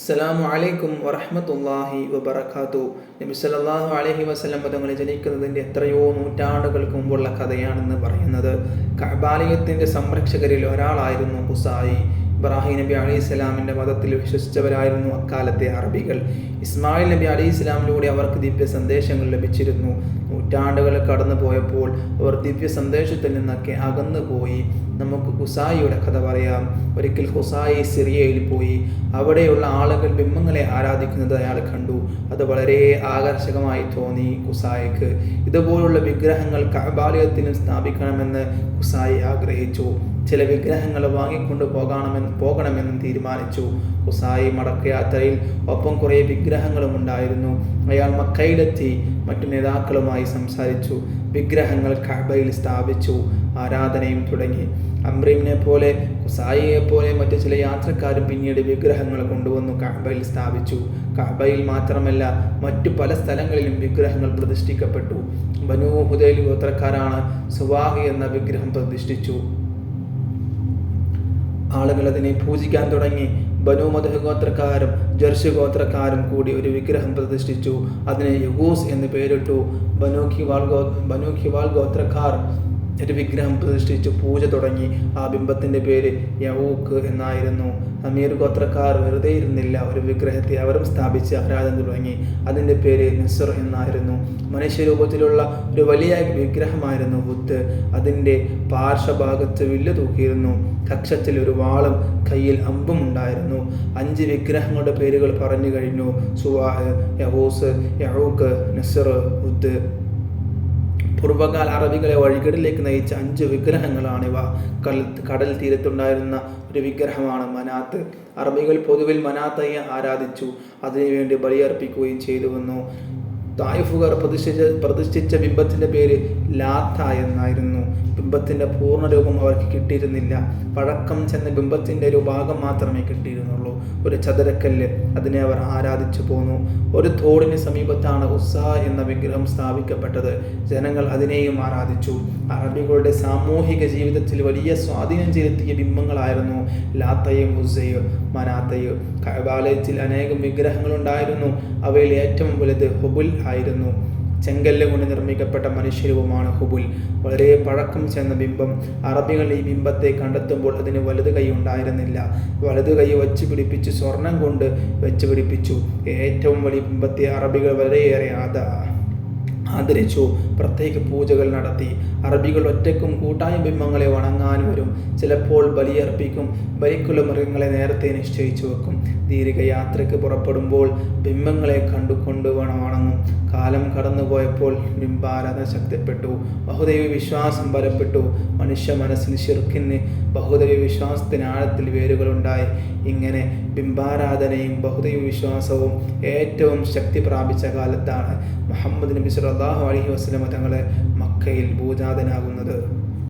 അസ്സലാമു അലൈക്കും വറഹ്മത്തുള്ളാഹി വബറകാതുഹു. നബി സല്ലല്ലാഹു അലൈഹി വസല്ലം തങ്ങൾ ജനിക്കുന്നതിൻ്റെ എത്രയോ നൂറ്റാണ്ടുകൾക്ക് മുമ്പുള്ള കഥയാണെന്ന് പറയുന്നത്. കഅബാലയത്തിൻ്റെ സംരക്ഷകരിൽ ഒരാളായിരുന്നു ഖുസായി. ഇബ്രാഹിം നബി അലൈഹിസ്സലാമിൻ്റെ മതത്തിൽ വിശ്വസിച്ചവരായിരുന്നു അക്കാലത്തെ അറബികൾ. ഇസ്മായിൽ നബി അലൈഹിസ്സലാമിലൂടെ അവർക്ക് ദിവ്യ സന്ദേശങ്ങൾ ലഭിച്ചിരുന്നു. നൂറ്റാണ്ടുകൾ കടന്നു പോയപ്പോൾ അവർ ദിവ്യ സന്ദേശത്തിൽ നിന്നൊക്കെ അകന്നുപോയി. നമുക്ക് ഖുസായിയുടെ കഥ പറയാം. ഒരിക്കൽ ഖുസായി സിറിയയിൽ പോയി. അവിടെയുള്ള ആളുകൾ ബിംബങ്ങളെ ആരാധിക്കുന്നത് അയാൾ കണ്ടു. അത് വളരെ ആകർഷകമായി തോന്നി ഖുസായിക്ക്. ഇതുപോലുള്ള വിഗ്രഹങ്ങൾ കഅബാലയത്തിലും സ്ഥാപിക്കണമെന്ന് ഖുസായി ആഗ്രഹിച്ചു. ചില വിഗ്രഹങ്ങൾ വാങ്ങിക്കൊണ്ട് പോകണമെന്ന് തീരുമാനിച്ചു. ഖുസായി മടക്കയാത്രയിൽ ഒപ്പം കുറേ വിഗ്രഹങ്ങളും ഉണ്ടായിരുന്നു. അയാൾ മക്കയിലെത്തി മറ്റു നേതാക്കളുമായി സംസാരിച്ചു. വിഗ്രഹങ്ങൾ കഅബയിൽ സ്ഥാപിച്ചു. ആരാധനയും തുടങ്ങി. അംറിനെ പോലെ ഖുസായിയെ പോലെ മറ്റു ചില യാത്രക്കാരും പിന്നീട് വിഗ്രഹങ്ങൾ കൊണ്ടുവന്നു കഅബയിൽ സ്ഥാപിച്ചു. കഅബയിൽ മാത്രമല്ല മറ്റു പല സ്ഥലങ്ങളിലും വിഗ്രഹങ്ങൾ പ്രതിഷ്ഠിക്കപ്പെട്ടു. ബനൂ ഹുദൈൽ ഗോത്രക്കാരാണ് സുവാഹി എന്ന വിഗ്രഹം പ്രതിഷ്ഠിച്ചു. ആളുകൾ അതിനെ പൂജിക്കാൻ തുടങ്ങി. ബനൂ മദ്ഹ് ഗോത്രക്കാരും ജർഷ് ഗോത്രക്കാരും കൂടി ഒരു വിഗ്രഹം പ്രതിഷ്ഠിച്ചു. അതിന് യഗൂസ് എന്ന് പേരിട്ടു. ബനൂ ഖിവാൽ ഗോത്രക്കാർ ഒരു വിഗ്രഹം പ്രതിഷ്ഠിച്ചു പൂജ തുടങ്ങി. ആ ബിംബത്തിൻ്റെ പേര് യഊക്ക് എന്നായിരുന്നു. അമീർ ഗോത്രക്കാർ വെറുതെ ഇരുന്നില്ല. ഒരു വിഗ്രഹത്തെ അവരും സ്ഥാപിച്ച് ആരാധന തുടങ്ങി. അതിൻ്റെ പേര് നസ്ർ എന്നായിരുന്നു. മനുഷ്യരൂപത്തിലുള്ള ഒരു വലിയ വിഗ്രഹമായിരുന്നു ബുദ്ധ്. അതിൻ്റെ പാർശ്വഭാഗത്ത് വില്ല് തൂക്കിയിരുന്നു. കക്ഷത്തിൽ ഒരു വാളും കയ്യിൽ അമ്പും ഉണ്ടായിരുന്നു. 5 വിഗ്രഹങ്ങളുടെ പേരുകൾ പറഞ്ഞു കഴിഞ്ഞു: സുവാഹ്, യഹൂസ്, യഊക്ക്, നസ്ർ, ബുദ്ധ്. പൂർവ്വകാല അറബികളെ വഴികേടിലേക്ക് നയിച്ച 5 വിഗ്രഹങ്ങളാണിവ. കടൽ തീരത്തുണ്ടായിരുന്ന ഒരു വിഗ്രഹമാണ് മനാത്ത്. അറബികൾ പൊതുവിൽ മനാത്തയെ ആരാധിച്ചു. അതിനുവേണ്ടി ബലിയർപ്പിക്കുകയും ചെയ്തു വന്നു. തായിഫുകാർ പ്രതിഷ്ഠിച്ച ബിംബത്തിൻ്റെ പേര് ലാത്ത എന്നായിരുന്നു. ബിംബത്തിൻ്റെ പൂർണ്ണരൂപം അവർക്ക് കിട്ടിയിരുന്നില്ല. പഴക്കം ചെന്ന ബിംബത്തിൻ്റെ ഒരു ഭാഗം മാത്രമേ കിട്ടിയിരുന്നുള്ളൂ. ഒരു ചതുരക്കല്ല്. അതിനെ അവർ ആരാധിച്ചു പോന്നു. ഒരു തോടിന് സമീപത്താണ് ഉസ്സ എന്ന വിഗ്രഹം സ്ഥാപിക്കപ്പെട്ടത്. ജനങ്ങൾ അതിനെയും ആരാധിച്ചു. അറബികളുടെ സാമൂഹിക ജീവിതത്തിൽ വലിയ സ്വാധീനം ചെലുത്തിയ ബിംബങ്ങളായിരുന്നു ലാത്തയും ഉസ്സയും മനാത്തയും. കഅബാലയത്തിൽ അനേകം വിഗ്രഹങ്ങളുണ്ടായിരുന്നു. അവയിൽ ഏറ്റവും വലുത് ഹുബുൽ ആയിരുന്നു. ചെങ്കല്ല് കൊണ്ട് നിർമ്മിക്കപ്പെട്ട മനുഷ്യരൂപമാണ് ഹുബുൽ. വളരെ പഴക്കം ചെന്ന ബിംബം. അറബികൾ ഈ ബിംബത്തെ കണ്ടെത്തുമ്പോൾ അതിന് വലതു കൈ ഉണ്ടായിരുന്നില്ല. വലതു കൈ വച്ച് പിടിപ്പിച്ച് സ്വർണം കൊണ്ട് വെച്ച് പിടിപ്പിച്ചു. ഏറ്റവും വലിയ ബിംബത്തെ അറബികൾ വളരെയേറെ ആദരിച്ചു. പ്രത്യേക പൂജകൾ നടത്തി. അറബികൾ ഒറ്റയ്ക്കും കൂട്ടായ ബിംബങ്ങളെ വണങ്ങാൻ വരും. ചിലപ്പോൾ ബലിയർപ്പിക്കും. ബലിക്കുള്ള മൃഗങ്ങളെ നേരത്തെ നിശ്ചയിച്ചു വെക്കും. ദീർഘയാത്രയ്ക്ക് പുറപ്പെടുമ്പോൾ ബിംബങ്ങളെ കണ്ടുകൊണ്ട് വണങ്ങും. കാലം കടന്നുപോയപ്പോൾ ബിംബാരാധന ശക്തിപ്പെട്ടു. ബഹുദൈവ വിശ്വാസം ബലപ്പെട്ടു. മനുഷ്യ മനസ്സിൽ ശിർക്കിന് ബഹുദൈവ വിശ്വാസത്തിന് ആഴത്തിൽ വേരുകളുണ്ടായി. ഇങ്ങനെ ബിംബാരാധനയും ബഹുദൈവ വിശ്വാസവും ഏറ്റവും ശക്തി പ്രാപിച്ച കാലത്താണ് മുഹമ്മദ് നബി സല്ലല്ലാഹു അലൈഹി വസല്ലം തങ്ങൾ മക്കയിൽ ഭൂജാതനാകുന്നത്.